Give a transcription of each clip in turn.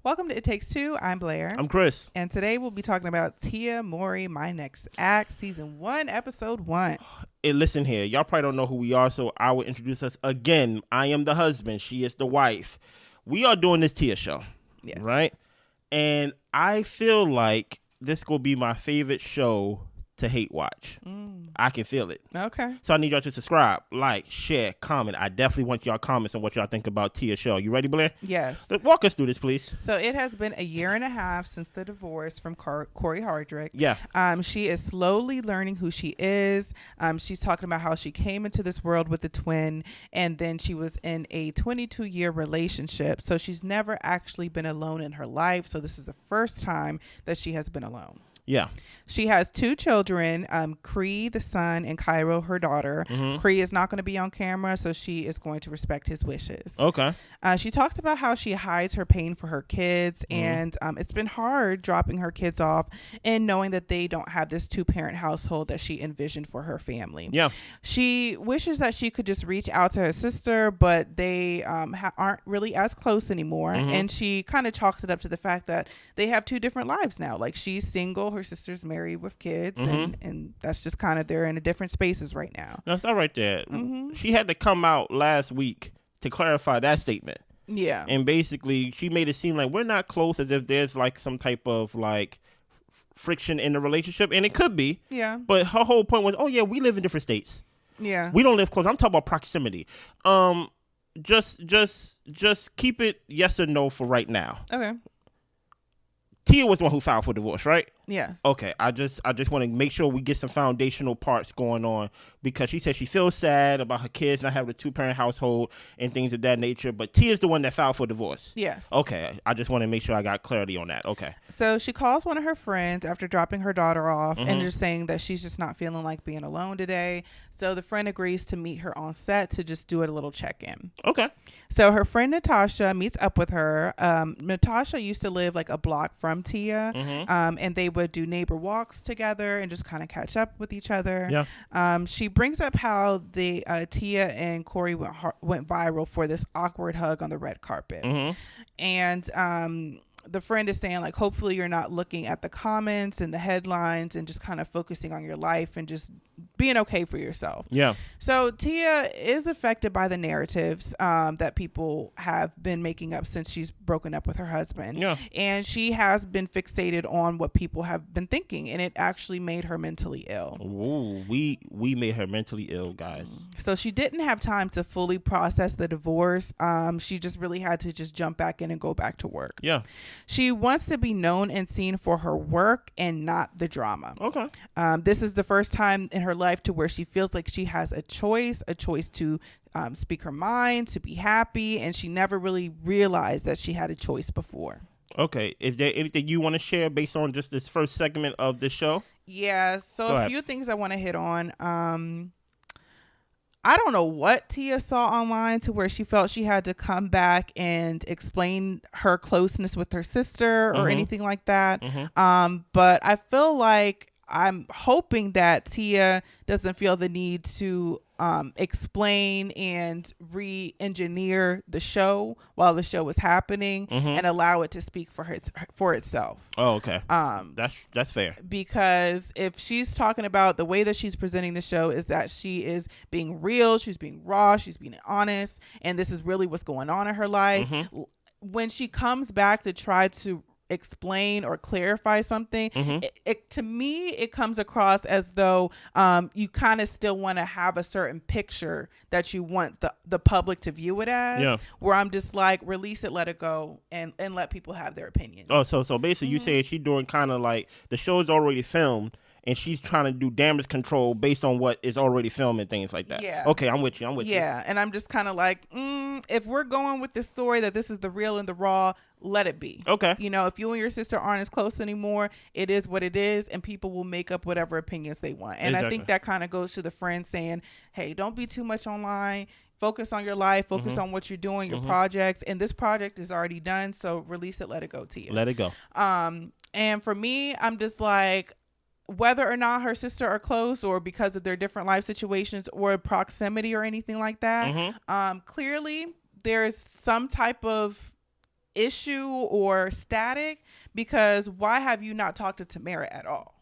Welcome to It Takes Two. I'm Blair. I'm Chris. And today we'll be talking about Tia, Mowry, My Next Act, Season 1, Episode 1. Hey, listen here. Y'all probably don't know who we are, so I will introduce us again. I am the husband. She is the wife. We are doing this Tia show. Yes. Right? And I feel like this will be my favorite show to hate watch. I can feel it. Okay. So I need y'all to subscribe, like, share, comment. I definitely want y'all comments on what y'all think about Tia's show. You ready, Blair? Yes. Walk us through this, please. So it has been a year and a half since the divorce from Corey Hardrick. Yeah. She is slowly learning who she is. She's talking about how she came into this world with a twin, and then she was in a 22-year relationship. So she's never actually been alone in her life. So this is the first time that she has been alone. Yeah. She has two children, Cree, the son, and Cairo, her daughter. Cree is not going to be on camera, so she is going to respect his wishes. Okay. She talks about how she hides her pain for her kids, and it's been hard dropping her kids off and knowing that they don't have this two-parent household that she envisioned for her family. Yeah. She wishes that she could just reach out to her sister, but they aren't really as close anymore, and she kind of chalks it up to the fact that they have two different lives now. Like, she's single, her sister's married with kids, and that's just kind of, they're in a different spaces right now. That's all right there. She had to come out last week to clarify that statement. Yeah. And basically, she made it seem like we're not close, as if there's like some type of like friction in the relationship, and it could be. Yeah. But her whole point was, oh yeah, we live in different states. Yeah. We don't live close. I'm talking about proximity. Just keep it yes or no for right now. Okay. Tia was the one who filed for divorce, right? Yes. Okay, I just want to make sure we get some foundational parts going on, because she said she feels sad about her kids not having a two-parent household and things of that nature, but Tia's the one that filed for divorce. Yes. Okay, I just want to make sure I got clarity on that. Okay. So she calls one of her friends after dropping her daughter off and just saying that she's just not feeling like being alone today. So the friend agrees to meet her on set to just do a little check-in. Okay. So her friend Natasha meets up with her. Natasha used to live like a block from Tia, and they would do neighbor walks together and just kind of catch up with each other. Yeah. She brings up how the Tia and Corey went viral for this awkward hug on the red carpet. And the friend is saying, like, hopefully you're not looking at the comments and the headlines and just kind of focusing on your life and just being okay for yourself. Yeah. So Tia is affected by the narratives that people have been making up since she's broken up with her husband. Yeah. And she has been fixated on what people have been thinking, and it actually made her mentally ill. Ooh, we made her mentally ill, guys. So she didn't have time to fully process the divorce. She just really had to just jump back in and go back to work. Yeah. She wants to be known and seen for her work and not the drama. Okay. This is the first time in her life to where she feels like she has a choice to speak her mind, to be happy, and she never really realized that she had a choice before. Okay. Is there anything you want to share based on just this first segment of the show? Yeah. So Go a ahead. few things I want to hit on. I don't know what Tia saw online to where she felt she had to come back and explain her closeness with her sister or anything like that. But I feel like I'm hoping that Tia doesn't feel the need to explain and re-engineer the show while the show is happening and allow it to speak for itself. Oh, okay. That's fair. Because if she's talking about the way that she's presenting the show is that she is being real, she's being raw, she's being honest, and this is really what's going on in her life. When she comes back to try to explain or clarify something, it to me it comes across as though you kind of still want to have a certain picture that you want the public to view it as, where I'm just like, release it, let it go, and let people have their opinions. Oh, so basically you say she's doing kind of like the show's already filmed and she's trying to do damage control based on what is already filmed and things like that. Yeah. Okay, I'm with you. Yeah, and I'm just kind of like, if we're going with this story that this is the real and the raw, let it be. Okay. You know, if you and your sister aren't as close anymore, it is what it is, and people will make up whatever opinions they want. And I think that kind of goes to the friend saying, hey, don't be too much online. Focus on your life. Focus on what you're doing, your projects. And this project is already done, so release it, let it go, Tia. Let it go. And for me, I'm just like, whether or not her sister are close or because of their different life situations or proximity or anything like that, clearly there is some type of issue or static, because why have you not talked to Tamera at all?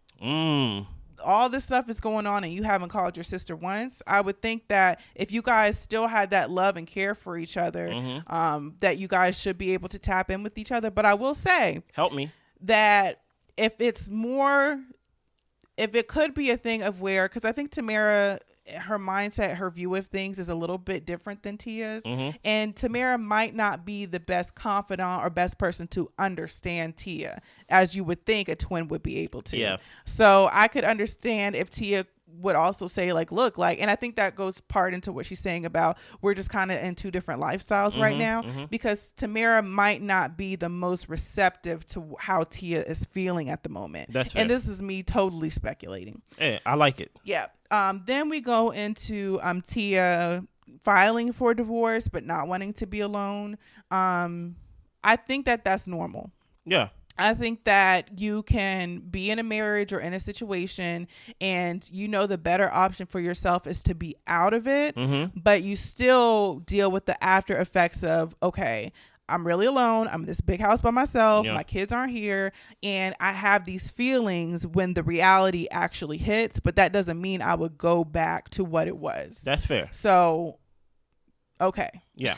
All this stuff is going on and you haven't called your sister once. I would think that if you guys still had that love and care for each other, that you guys should be able to tap in with each other. But I will say, help me, that if it could be a thing of where, because I think Tamera, her mindset, her view of things is a little bit different than Tia's. And Tamera might not be the best confidant or best person to understand Tia, as you would think a twin would be able to. Yeah. So I could understand if Tia would also say like, look, like, and I think that goes part into what she's saying about we're just kind of in two different lifestyles right now, because Tamera might not be the most receptive to how Tia is feeling at the moment. That's fair. And this is me totally speculating. Yeah, I like it. Yeah. Then we go into Tia filing for divorce but not wanting to be alone. I think that that's normal. Yeah. I think that you can be in a marriage or in a situation and you know the better option for yourself is to be out of it, but you still deal with the after effects of, okay, I'm really alone. I'm in this big house by myself. Yeah. My kids aren't here. And I have these feelings when the reality actually hits, but that doesn't mean I would go back to what it was. That's fair. So, okay. Yeah.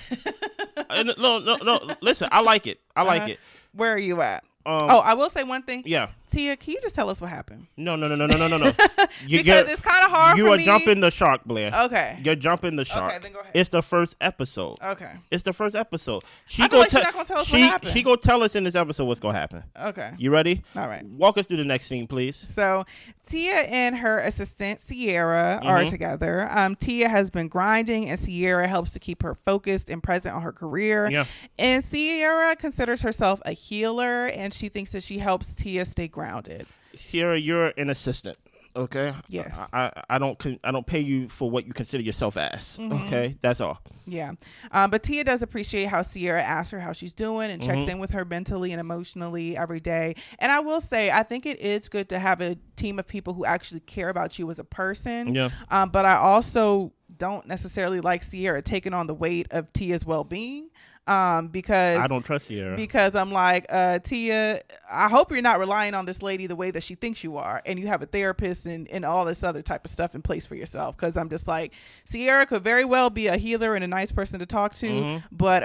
No. Listen, I like it. I like it. Where are you at? I will say one thing. Yeah. Tia, can you just tell us what happened? No. Because it's kind of hard for me. You are jumping the shark, Blair. Okay. You're jumping the shark. Okay, then go ahead. It's the first episode. Okay. It's the first episode. I feel like she's not going to tell us what happened. She going to tell us in this episode what's going to happen. Okay. You ready? All right. Walk us through the next scene, please. So Tia and her assistant, Sierra, are together. Tia has been grinding and Sierra helps to keep her focused and present on her career. Yeah. And Sierra considers herself a healer and she thinks that she helps Tia stay grounded. Sierra, you're an assistant. Okay. Yes. I don't pay you for what you consider yourself as. Okay. That's all. Yeah. But Tia does appreciate how Sierra asks her how she's doing and checks in with her mentally and emotionally every day. And I will say, I think it is good to have a team of people who actually care about you as a person. Yeah. But I also don't necessarily like Sierra taking on the weight of Tia's well-being. Because I don't trust Sierra. Because I'm like, Tia, I hope you're not relying on this lady the way that she thinks you are, and you have a therapist and all this other type of stuff in place for yourself. Because I'm just like, Sierra could very well be a healer and a nice person to talk to, but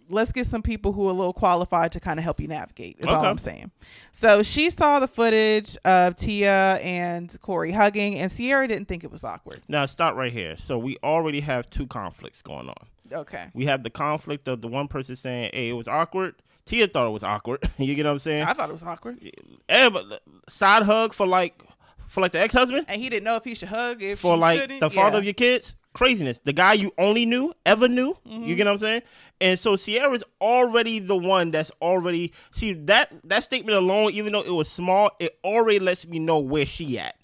let's get some people who are a little qualified to kind of help you navigate. Is all I'm saying. So she saw the footage of Tia and Corey hugging, and Sierra didn't think it was awkward. Now stop right here. So we already have two conflicts going on. Okay. We have the conflict of the one person saying, hey, it was awkward. Tia thought it was awkward. You get what I'm saying? I thought it was awkward. But side hug for the ex-husband? And he didn't know if he should hug, if for she like shouldn't. the father of your kids? Craziness. The guy you only knew, ever knew. You get what I'm saying? And so Sierra's already the one that's already, see, that statement alone, even though it was small, it already lets me know where she at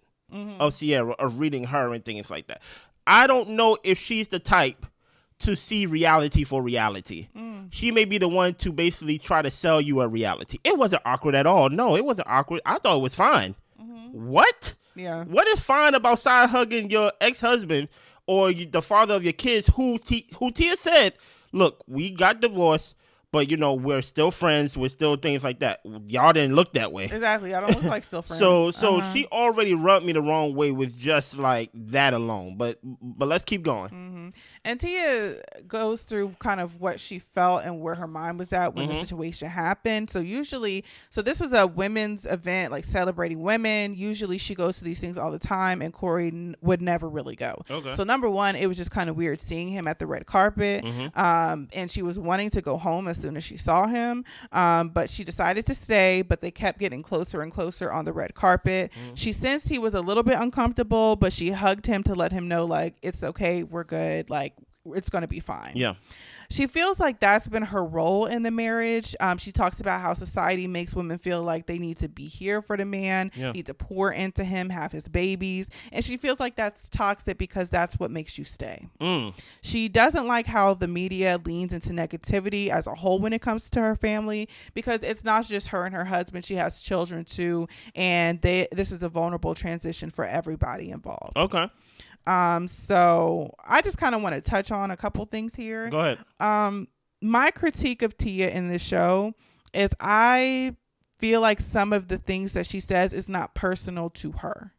of Sierra, of reading her and things like that. I don't know if she's the type to see reality for reality. She may be the one to basically try to sell you a reality. It wasn't awkward at all. No, it wasn't awkward. I thought it was fine. What? Yeah. What is fine about side hugging your ex-husband or the father of your kids who Tia said, look, we got divorced, but, we're still friends. We're still things like that. Y'all didn't look that way. Exactly. I don't look like still friends. So she already rubbed me the wrong way with just like that alone. But let's keep going. And Tia goes through kind of what she felt and where her mind was at when the situation happened. So this was a women's event, like celebrating women. Usually she goes to these things all the time, and Corey would never really go. Okay. So number one, it was just kind of weird seeing him at the red carpet. And she was wanting to go home as soon as she saw him. But she decided to stay, but they kept getting closer and closer on the red carpet. She sensed he was a little bit uncomfortable, but she hugged him to let him know, like, it's okay, we're good, like, it's going to be fine. Yeah. She feels like that's been her role in the marriage. She talks about how society makes women feel like they need to be here for the man, need to pour into him, have his babies. And she feels like that's toxic because that's what makes you stay. She doesn't like how the media leans into negativity as a whole when it comes to her family, because it's not just her and her husband. She has children too. And this is a vulnerable transition for everybody involved. Okay. So I just kind of want to touch on a couple things here. Go ahead. my critique of Tia in this show is I feel like some of the things that she says is not personal to her.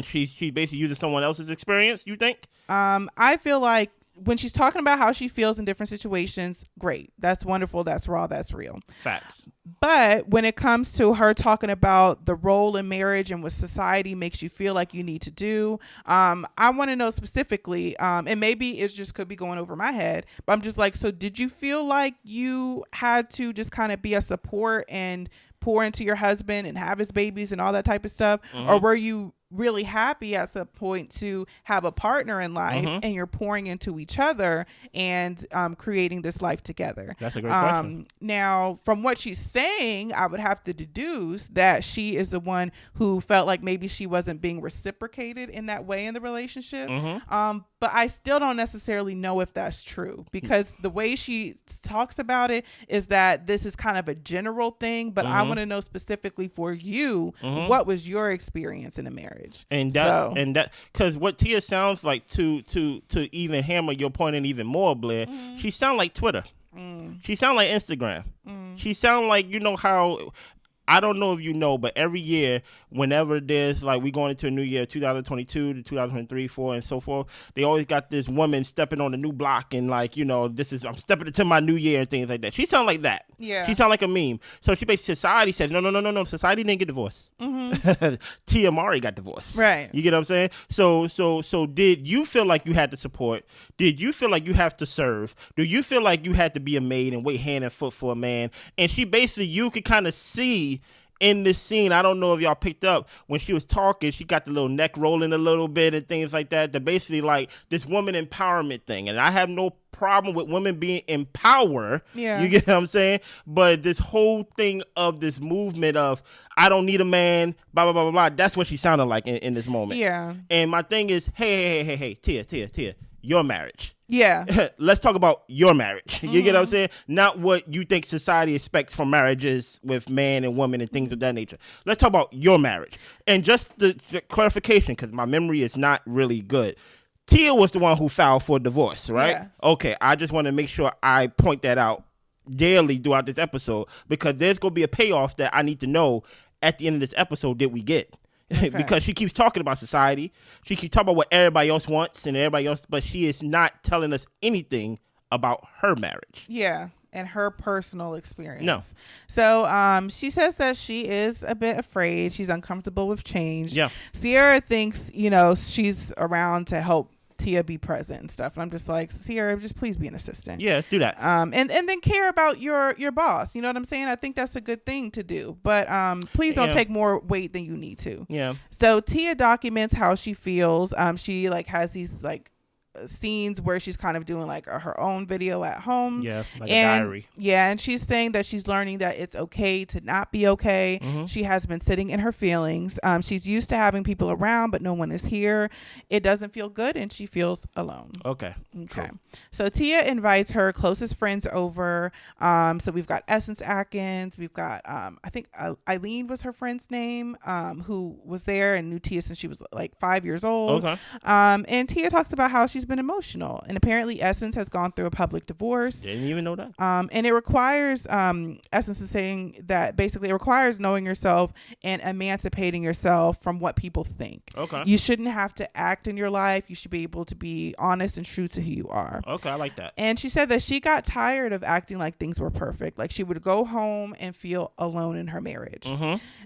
She basically uses someone else's experience, you think? I feel like when she's talking about how she feels in different situations, great. That's wonderful. That's raw. That's real. Facts. But when it comes to her talking about the role in marriage and what society makes you feel like you need to do, I want to know specifically, and maybe it just could be going over my head, but I'm just like, so did you feel like you had to just kind of be a support and pour into your husband and have his babies and all that type of stuff? Or were you really happy at some point to have a partner in life and you're pouring into each other and creating this life together? That's a great question. Now, from what she's saying, I would have to deduce that she is the one who felt like maybe she wasn't being reciprocated in that way in the relationship. But I still don't necessarily know if that's true, because the way she talks about it is that this is kind of a general thing, but I want to know specifically for you, what was your experience in a marriage? And that because what Tia sounds like, to even hammer your point in even more, Blair, she sound like Twitter. She sound like Instagram. She sound like, you know how, I don't know if you know, but every year, whenever there's like, we going into a new year, 2022 to 2023, 4 and so forth, they always got this woman stepping on the new block and like, you know, I'm stepping into my new year and things like that. She sound like that. Yeah. She sound like a meme. So she basically, society says, no. Society didn't get divorced. Tia Mowry got divorced. Right. You get what I'm saying? So did you feel like you had to support? Did you feel like you have to serve? Do you feel like you had to be a maid and wait hand and foot for a man? And she basically, you could kind of see in this scene, I don't know if y'all picked up, when she was talking, she got the little neck rolling a little bit and things like that. That basically like this woman empowerment thing. And I have no problem with women being empowered. Yeah. You get what I'm saying? But this whole thing of this movement of, I don't need a man, blah, blah, blah, blah, blah, that's what she sounded like in this moment. Yeah. And my thing is, hey, Tia, your marriage. Yeah. Let's talk about your marriage. You get what I'm saying? Not what you think society expects from marriages with man and woman and things of that nature. Let's talk about your marriage. And just the clarification, because my memory is not really good. Tia was the one who filed for divorce, right? Yeah. Okay, I just want to make sure I point that out daily throughout this episode, because there's going to be a payoff that I need to know at the end of this episode that we get. Okay. Because she keeps talking about society. She keeps talking about what everybody else wants and everybody else, but she is not telling us anything about her marriage. Yeah. And her personal experience. No. So she says that she is a bit afraid. She's uncomfortable with change. Yeah. Sierra thinks, you know, she's around to help Tia be present and stuff. And I'm just like, Sierra, just please be an assistant. Yeah, do that. And then care about your boss. You know what I'm saying? I think that's a good thing to do. But please don't take more weight than you need to. Yeah. So Tia documents how she feels. She like has these like scenes where she's kind of doing like her own video at home. Yeah, like a diary. Yeah, and she's saying that she's learning that it's okay to not be okay. She has been sitting in her feelings. She's used to having people around, but no one is here. It doesn't feel good, and she feels alone. Okay. Cool. So Tia invites her closest friends over. So we've got Essence Atkins. We've got I think Eileen was her friend's name, who was there and knew Tia since she was like 5 years old. Okay. And Tia talks about how she's been emotional, and apparently Essence has gone through a public divorce. Didn't even know that. And it requires Essence is saying that basically it requires knowing yourself and emancipating yourself from what people think. Okay. You shouldn't have to act in your life. You should be able to be honest and true to who you are. Okay, I like that. And she said that she got tired of acting like things were perfect. Like she would go home and feel alone in her marriage.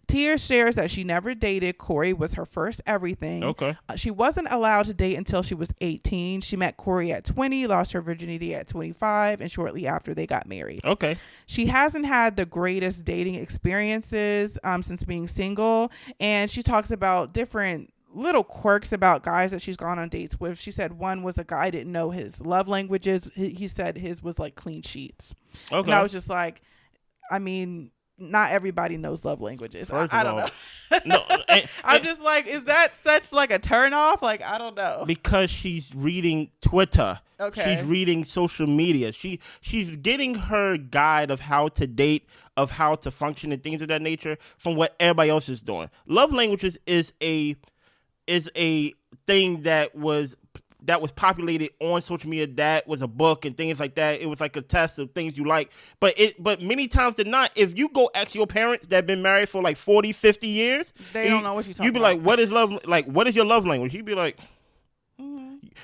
Tia shares that she never dated. Corey was her first everything. Okay. She wasn't allowed to date until she was 18. She met Corey at 20, lost her virginity at 25, and shortly after they got married. Okay. She hasn't had the greatest dating experiences since being single, and she talks about different little quirks about guys that she's gone on dates with. She said one was a guy didn't know his love languages. He said his was like clean sheets. Okay. And I was just like, I mean, not everybody knows love languages. I don't know. No, I'm just like, is that such like a turn off? Like, I don't know. Because she's reading Twitter. Okay. She's reading social media. She's getting her guide of how to date, of how to function and things of that nature from what everybody else is doing. Love languages is a thing that was that was populated on social media that was a book and things like that. It was like a test of things you like. But many times than not, if you go ask your parents that have been married for like 40, 50 years, they don't know what you're talking you'd be about. like, what is love? Like, what is your love language? You'd be like,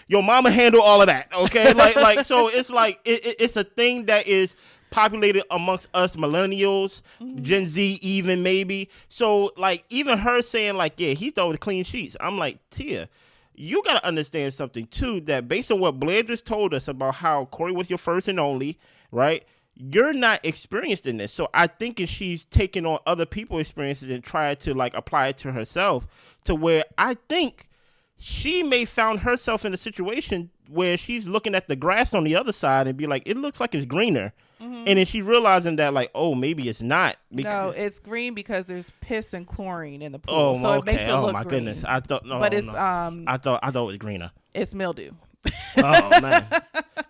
your mama handle all of that. Okay. like, so it's like, it's a thing that is populated amongst us millennials, Gen Z even maybe. So like even her saying like, yeah, he thought it was clean sheets. I'm like, Tia, you got to understand something too, that based on what Blair just told us about how Corey was your first and only, right? You're not experienced in this. So I think if she's taking on other people's experiences and try to like apply it to herself, to where I think she may found herself in a situation where she's looking at the grass on the other side and be like, it looks like it's greener. And then she realizing that like, oh, maybe it's not. No, it's green because there's piss and chlorine in the pool. So it makes it look green. Goodness. I thought but it's I thought it was greener. It's mildew. Oh man.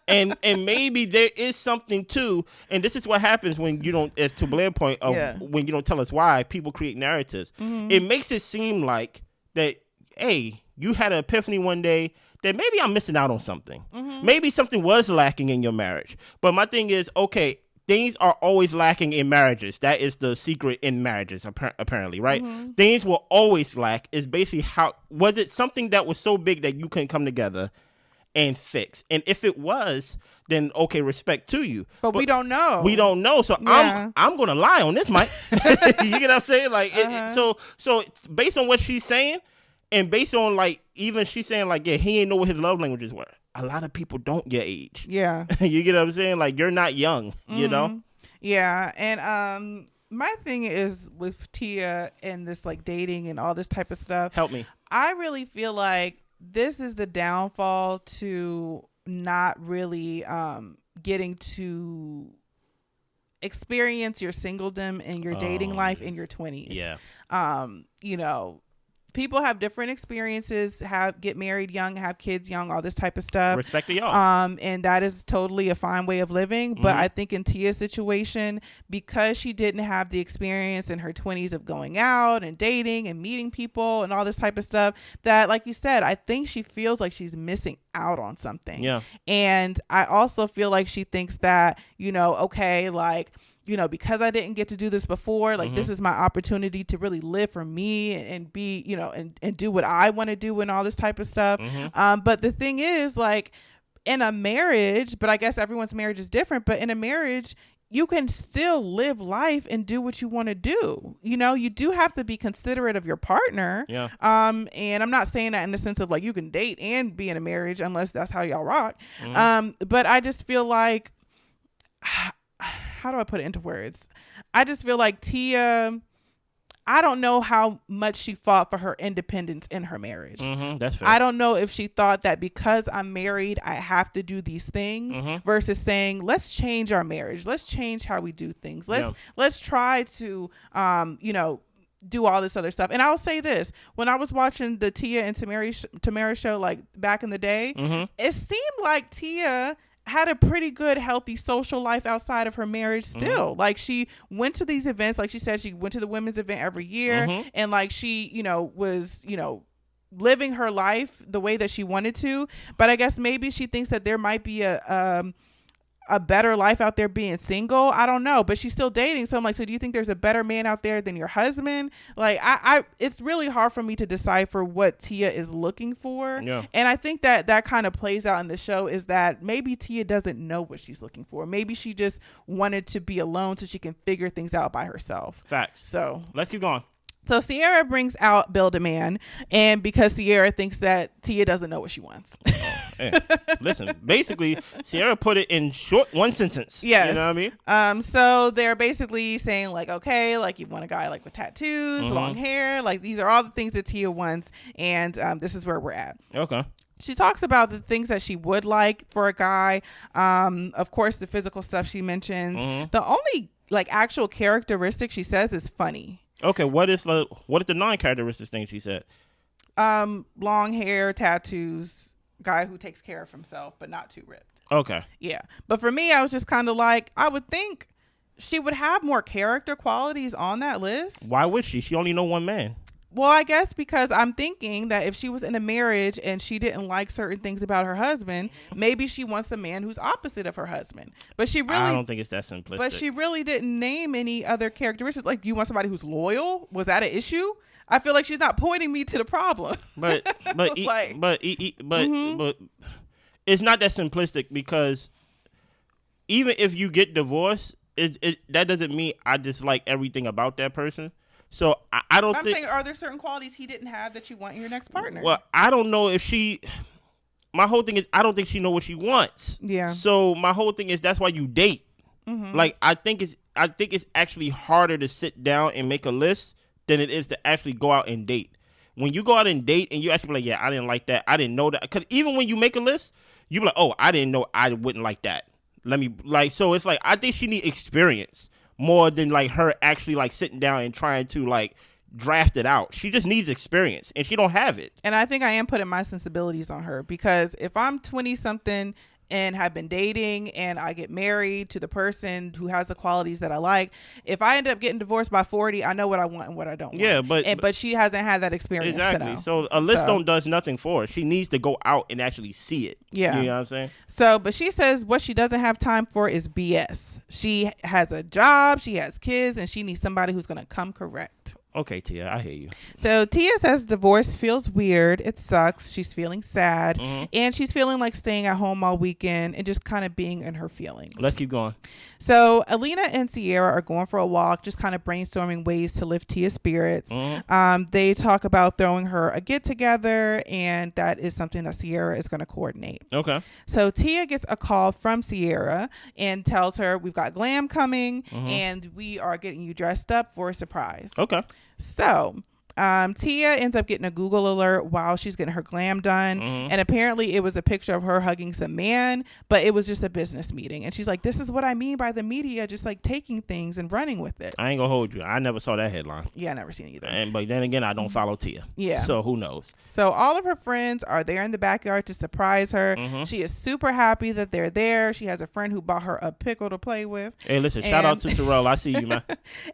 And maybe there is something too, and this is what happens when you don't, as to Blair's point of when you don't tell us why, people create narratives. It makes it seem like that, hey, you had an epiphany one day that maybe I'm missing out on something. Maybe something was lacking in your marriage. But my thing is, okay, things are always lacking in marriages. That is the secret in marriages, apparently, right? Things will always lack. Is basically how, was it something that was so big that you couldn't come together and fix? And if it was, then okay, respect to you. But we don't know. We don't know. So I'm gonna lie on this, Mike. You get what I'm saying? Like, so based on what she's saying, and based on like even she's saying like, yeah, he ain't know what his love languages were. A lot of people don't your age. Yeah. You get what I'm saying? Like, you're not young, you know? Yeah. And my thing is with Tia and this like dating and all this type of stuff. Help me. I really feel like this is the downfall to not really getting to experience your singledom and your dating life in your 20s. Yeah. You know, people have different experiences, get married young, have kids young, all this type of stuff. Respect to y'all. And that is totally a fine way of living. But I think in Tia's situation, because she didn't have the experience in her 20s of going out and dating and meeting people and all this type of stuff, that, like you said, I think she feels like she's missing out on something. Yeah. And I also feel like she thinks that, you know, okay, like, you know, because I didn't get to do this before, like this is my opportunity to really live for me and be, you know, and do what I want to do and all this type of stuff. But the thing is, like, in a marriage, but I guess everyone's marriage is different, but in a marriage, you can still live life and do what you want to do. You know, you do have to be considerate of your partner. Yeah. And I'm not saying that in the sense of like you can date and be in a marriage unless that's how y'all rock. But I just feel like, how do I put it into words? I just feel like Tia, I don't know how much she fought for her independence in her marriage. That's fair. I don't know if she thought that because I'm married, I have to do these things versus saying, let's change our marriage. Let's change how we do things. Let's try to, you know, do all this other stuff. And I'll say this, when I was watching the Tia and Tamera show, like back in the day, it seemed like Tia had a pretty good, healthy social life outside of her marriage still. Like, she went to these events. Like she said, she went to the women's event every year. And like, she, you know, was, you know, living her life the way that she wanted to. But I guess maybe she thinks that there might be a better life out there being single. I don't know, but she's still dating. So I'm like, so do you think there's a better man out there than your husband? Like, I it's really hard for me to decipher what Tia is looking for. Yeah. And I think that kind of plays out in the show, is that maybe Tia doesn't know what she's looking for. Maybe she just wanted to be alone so she can figure things out by herself. Facts. So let's keep going. So Sierra brings out Build a Man, and because Sierra thinks that Tia doesn't know what she wants. Listen, basically, Sierra put it in short, one sentence. Yes. You know what I mean? So they're basically saying like, okay, like you want a guy like with tattoos, long hair, like these are all the things that Tia wants, and this is where we're at. Okay. She talks about the things that she would like for a guy. Of course, the physical stuff she mentions. The only like actual characteristic she says is funny. Okay, what is the non-characteristics thing she said? Long hair, tattoos, guy who takes care of himself but not too ripped. Okay. Yeah. But for me, I was just kind of like, I would think she would have more character qualities on that list. Why would she? She only know one man. Well, I guess because I'm thinking that if she was in a marriage and she didn't like certain things about her husband, maybe she wants a man who's opposite of her husband. But I don't think it's that simplistic. But she really didn't name any other characteristics. Like, you want somebody who's loyal? Was that an issue? I feel like she's not pointing me to the problem. But it's not that simplistic, because even if you get divorced, that doesn't mean I dislike everything about that person. So I don't think. I'm saying, are there certain qualities he didn't have that you want in your next partner? Well, I don't know if she. My whole thing is, I don't think she know what she wants. Yeah. So my whole thing is, that's why you date. Mm-hmm. Like, I think it's actually harder to sit down and make a list than it is to actually go out and date. When you go out and date and you actually be like, yeah, I didn't like that, I didn't know that. Because even when you make a list, you be like, oh, I didn't know I wouldn't like that. So it's like, I think she need experience more than like her actually like sitting down and trying to like draft it out. She just needs experience, and she don't have it. And I think I am putting my sensibilities on her, because if I'm 20 something and have been dating and I get married to the person who has the qualities that I like, if I end up getting divorced by 40, I know what I want and what I don't want. But she hasn't had that experience. Exactly. So a list don't does nothing for her. She needs to go out and actually see it. Yeah. You know what I'm saying? So, but she says what she doesn't have time for is BS. She has a job, she has kids, and she needs somebody who's going to come correct. Okay, Tia, I hear you. So Tia says divorce feels weird. It sucks. She's feeling sad. Mm-hmm. And she's feeling like staying at home all weekend and just kind of being in her feelings. Let's keep going. So Alina and Sierra are going for a walk, just kind of brainstorming ways to lift Tia's spirits. Mm-hmm. They talk about throwing her a get together, and that is something that Sierra is going to coordinate. Okay. So Tia gets a call from Sierra and tells her, we've got glam coming, mm-hmm. and we are getting you dressed up for a surprise. Okay. So Tia ends up getting a Google alert while she's getting her glam done. Mm-hmm. And apparently it was a picture of her hugging some man, but it was just a business meeting. And she's like, this is what I mean by the media just like taking things and running with it. I ain't gonna hold you. I never saw that headline. Yeah, I never seen it either. But then again, I don't follow Tia. Yeah. So who knows? So all of her friends are there in the backyard to surprise her. Mm-hmm. She is super happy that they're there. She has a friend who bought her a pickle to play with. Hey, listen, shout out to Terrell. I see you, man.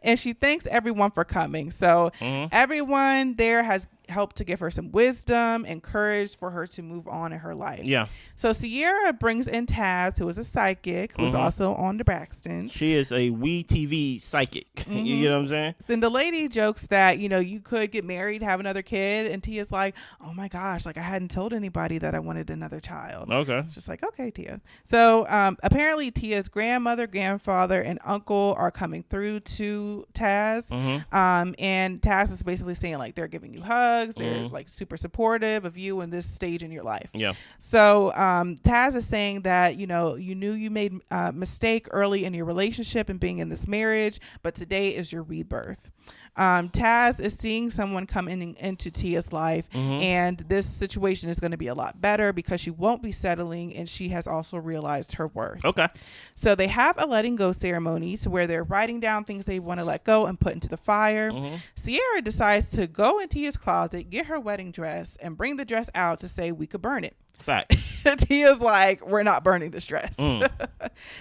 And she thanks everyone for coming. So everyone there has helped to give her some wisdom and courage for her to move on in her life. Yeah. So Sierra brings in Taz, who is a psychic, who's also on the Braxton. She is a wetv psychic. Mm-hmm. You know what I'm saying? And the lady jokes that, you could get married, have another kid, and Tia's like, oh my gosh, like I hadn't told anybody that I wanted another child. Okay. Just like, okay, Tia. So apparently Tia's grandmother, grandfather, and uncle are coming through to Taz. Mm-hmm. And Taz is basically saying like they're giving you hugs. They're like super supportive of you in this stage in your life. Yeah. So Taz is saying that, you knew you made a mistake early in your relationship and being in this marriage, but today is your rebirth. Taz is seeing someone come into Tia's life, and this situation is going to be a lot better because she won't be settling, and she has also realized her worth. Okay. So they have a letting go ceremony where they're writing down things they want to let go and put into the fire. Sierra decides to go into Tia's closet, get her wedding dress, and bring the dress out to say we could burn it. Fact. Tia's like, we're not burning this dress.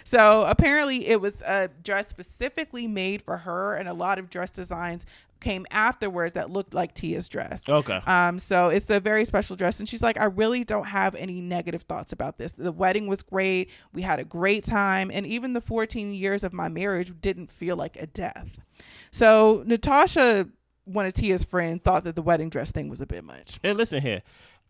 So apparently it was a dress specifically made for her, and a lot of dress designs came afterwards that looked like Tia's dress. Okay. So it's a very special dress, and she's like, I really don't have any negative thoughts about this. The wedding was great. We had a great time, and even the 14 years of my marriage didn't feel like a death. So Natasha, one of Tia's friends, thought that the wedding dress thing was a bit much. Hey, listen here.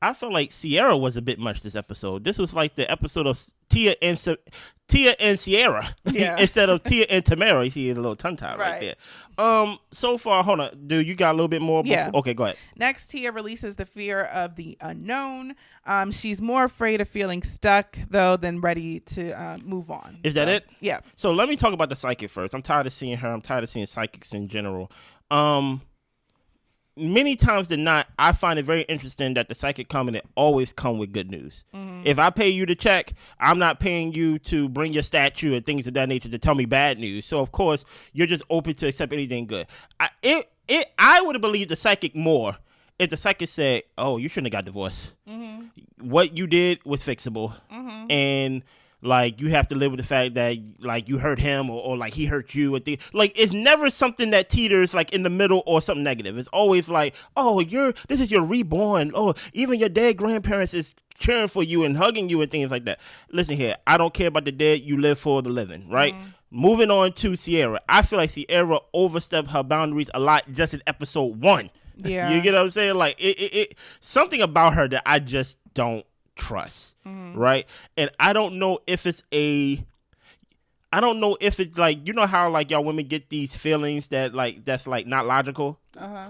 I felt like Sierra was a bit much this episode. This was like the episode of Tia and Sierra instead of Tia and Tamera. You see a little tongue tie right there. So far, hold on, dude, you got a little bit more? Yeah. Okay, go ahead. Next, Tia releases the fear of the unknown. She's more afraid of feeling stuck, though, than ready to move on. Is that it? Yeah. So let me talk about the psychic first. I'm tired of seeing her. I'm tired of seeing psychics in general. Many times than not, I find it very interesting that the psychic company always come with good news. If I pay you to check, I'm not paying you to bring your statue and things of that nature to tell me bad news. So of course, you're just open to accept anything good. I would have believed the psychic more if the psychic said, "Oh, you shouldn't have got divorced. What you did was fixable, and like you have to live with the fact that like you hurt him or like he hurt you and things. Like it's never something that teeters like in the middle or something negative. It's always like, oh, this is your reborn. Oh, even your dead grandparents is cheering for you and hugging you and things like that. Listen here, I don't care about the dead. You live for the living, right? Moving on to Sierra. I feel like Sierra overstepped her boundaries a lot just in episode 1. Yeah. You get what I'm saying? Like it something about her that I just don't trust, right? And I don't know if it's like, you know how like y'all women get these feelings that like that's like not logical.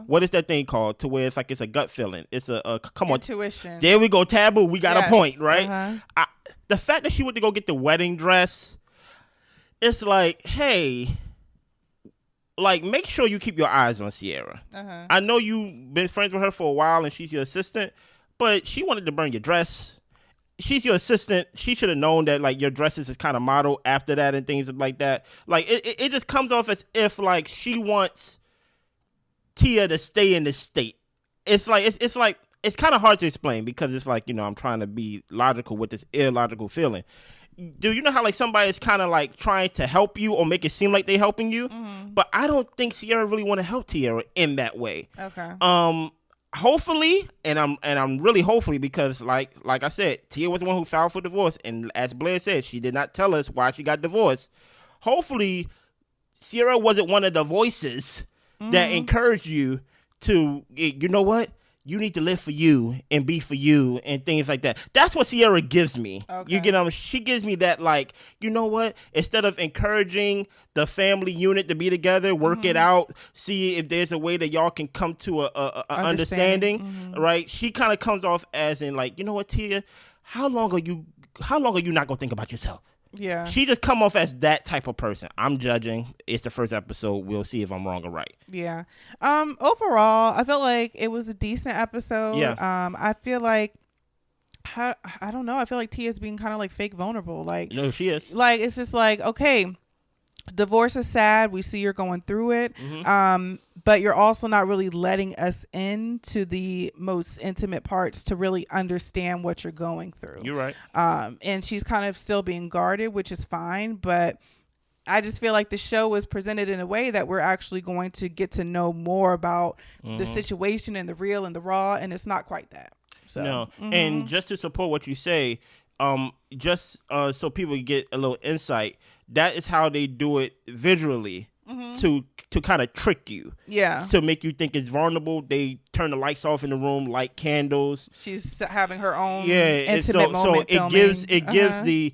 What is that thing called to where it's like it's a gut feeling? It's a come on, intuition. There we go, Taboo. We got a point, right? The fact that she went to go get the wedding dress, it's like, hey, like make sure you keep your eyes on Sierra. I know you've been friends with her for a while and she's your assistant, but she wanted to burn your dress. She's your assistant. She should have known that like your dresses is kind of modeled after that and things like that. Like it just comes off as if like she wants Tia to stay in this state. It's like it's kind of hard to explain because it's like, you know, I'm trying to be logical with this illogical feeling. Do you know how like somebody is kind of like trying to help you or make it seem like they're helping you? But I don't think Sierra really want to help Tia in that way. Okay. Hopefully, and I'm really hopefully because like I said, Tia was the one who filed for divorce, and as Blair said, she did not tell us why she got divorced. Hopefully, Sierra wasn't one of the voices that encouraged you to, you know what, you need to live for you and be for you and things like that. That's what Sierra gives me. Okay. You get she gives me that like, you know what, instead of encouraging the family unit to be together, work it out, see if there's a way that y'all can come to a understanding, right? She kind of comes off as in like, you know what, Tia, how long are you not gonna think about yourself? Yeah. She just come off as that type of person. I'm judging. It's the first episode. We'll see if I'm wrong or right. Yeah. Overall, I felt like it was a decent episode. Yeah. I feel like I don't know. I feel like Tia's being kind of like fake vulnerable. Like, no, she is. Like it's just like, okay, divorce is sad. We see you're going through it. But you're also not really letting us into the most intimate parts to really understand what you're going through. You're right. And she's kind of still being guarded, which is fine. But I just feel like the show was presented in a way that we're actually going to get to know more about the situation and the real and the raw. And it's not quite that. So, no. And just to support what you say, just so people get a little insight, that is how they do it visually to kind of trick you. Yeah. To make you think it's vulnerable. They turn the lights off in the room, light candles. She's having her own intimate moment. So it gives the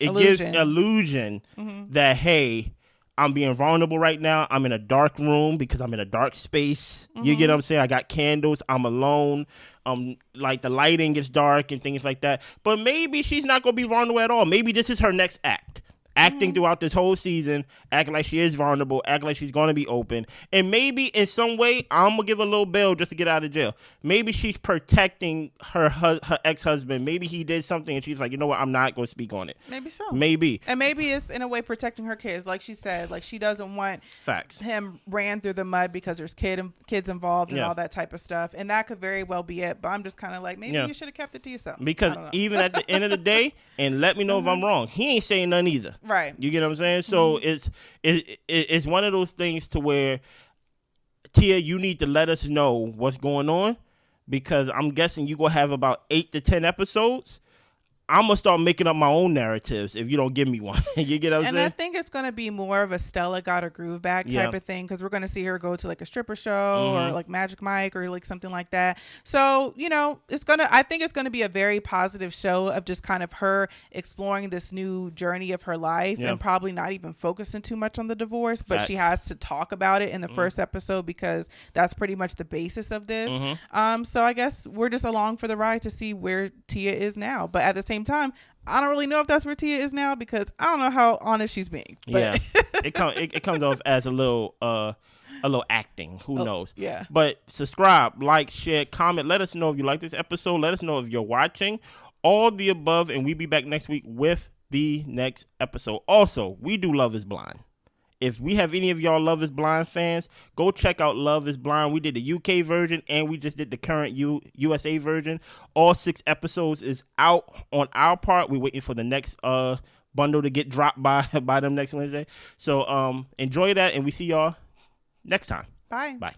gives illusion that, hey, I'm being vulnerable right now. I'm in a dark room because I'm in a dark space. You get what I'm saying? I got candles. I'm alone. Like the lighting is dark and things like that. But maybe she's not going to be vulnerable at all. Maybe this is her next act. Acting throughout this whole season, acting like she is vulnerable, acting like she's going to be open. And maybe in some way, I'm going to give a little bail just to get out of jail. Maybe she's protecting her ex-husband. Maybe he did something and she's like, you know what, I'm not going to speak on it. Maybe so. Maybe. And maybe it's in a way protecting her kids. Like she said, like she doesn't want him ran through the mud because there's kids involved and all that type of stuff. And that could very well be it. But I'm just kind of like, maybe you should have kept it to yourself. Because even at the end of the day, and let me know if I'm wrong, he ain't saying nothing either. Right. You get what I'm saying? So it's one of those things to where, Tia, you need to let us know what's going on, because I'm guessing you're going to have about 8 to 10 episodes. I'm going to start making up my own narratives if you don't give me one. You get what I'm saying? And I think it's going to be more of a Stella got her groove back type of thing, because we're going to see her go to like a stripper show or like Magic Mike or like something like that. So, you know, I think it's going to be a very positive show of just kind of her exploring this new journey of her life and probably not even focusing too much on the divorce, but she has to talk about it in the first episode because that's pretty much the basis of this. So I guess we're just along for the ride to see where Tia is now. But at the same time, I don't really know if that's where Tia is now, because I don't know how honest she's being. But it comes off as a little acting. Who knows? Yeah. But subscribe, like, share, comment. Let us know if you like this episode. Let us know if you're watching. All the above, and we'll be back next week with the next episode. Also, we do Love is Blind. If we have any of y'all Love is Blind fans, go check out Love is Blind. We did the UK version and we just did the current USA version. All 6 episodes is out on our part. We're waiting for the next bundle to get dropped by them next Wednesday. So enjoy that, and we see y'all next time. Bye. Bye.